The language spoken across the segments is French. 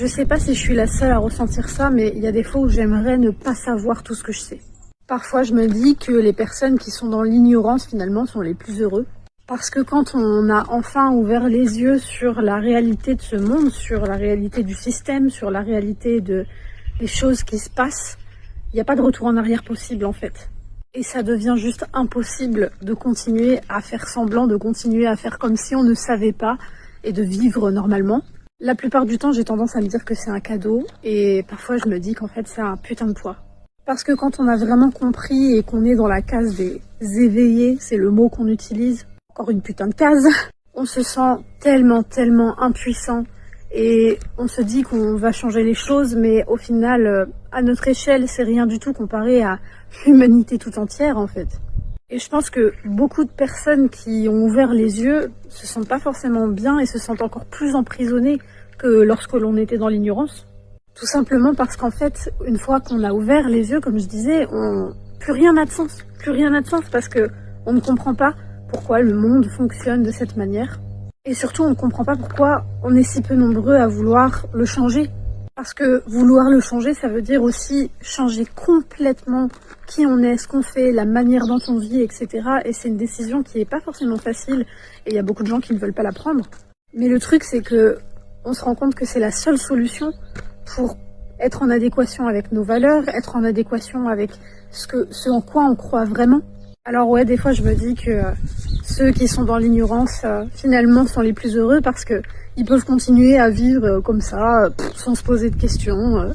Je sais pas si je suis la seule à ressentir ça, mais il y a des fois où j'aimerais ne pas savoir tout ce que je sais. Parfois, je me dis que les personnes qui sont dans l'ignorance, finalement, sont les plus heureux. Parce que quand on a enfin ouvert les yeux sur la réalité de ce monde, sur la réalité du système, sur la réalité des choses qui se passent, il n'y a pas de retour en arrière possible, en fait. Et ça devient juste impossible de continuer à faire semblant, de continuer à faire comme si on ne savait pas et de vivre normalement. La plupart du temps, j'ai tendance à me dire que c'est un cadeau et parfois je me dis qu'en fait c'est un putain de poids. Parce que quand on a vraiment compris et qu'on est dans la case des éveillés, c'est le mot qu'on utilise, encore une putain de case, on se sent tellement impuissant et on se dit qu'on va changer les choses, mais au final, à notre échelle, c'est rien du tout comparé à l'humanité tout entière en fait. Et je pense que beaucoup de personnes qui ont ouvert les yeux se sentent pas forcément bien et se sentent encore plus emprisonnées que lorsque l'on était dans l'ignorance. Tout simplement parce qu'en fait, une fois qu'on a ouvert les yeux, comme je disais, plus rien n'a de sens. Plus rien n'a de sens parce que on ne comprend pas pourquoi le monde fonctionne de cette manière. Et surtout, on ne comprend pas pourquoi on est si peu nombreux à vouloir le changer. Parce que vouloir le changer, ça veut dire aussi changer complètement qui on est, ce qu'on fait, la manière dont on vit, etc. Et c'est une décision qui n'est pas forcément facile et il y a beaucoup de gens qui ne veulent pas la prendre. Mais le truc, c'est que on se rend compte que c'est la seule solution pour être en adéquation avec nos valeurs, être en adéquation avec ce en quoi on croit vraiment. Alors ouais, des fois je me dis que ceux qui sont dans l'ignorance, finalement, sont les plus heureux parce que ils peuvent continuer à vivre comme ça, sans se poser de questions,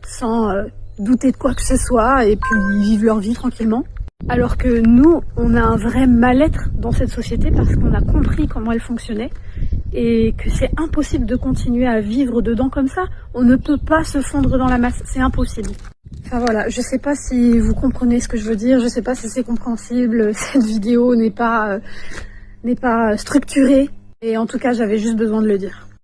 sans douter de quoi que ce soit, et puis ils vivent leur vie tranquillement. Alors que nous, on a un vrai mal-être dans cette société parce qu'on a compris comment elle fonctionnait et que c'est impossible de continuer à vivre dedans comme ça. On ne peut pas se fondre dans la masse, c'est impossible. Enfin voilà, je sais pas si vous comprenez ce que je veux dire, je sais pas si c'est compréhensible, cette vidéo n'est pas structurée, et en tout cas j'avais juste besoin de le dire.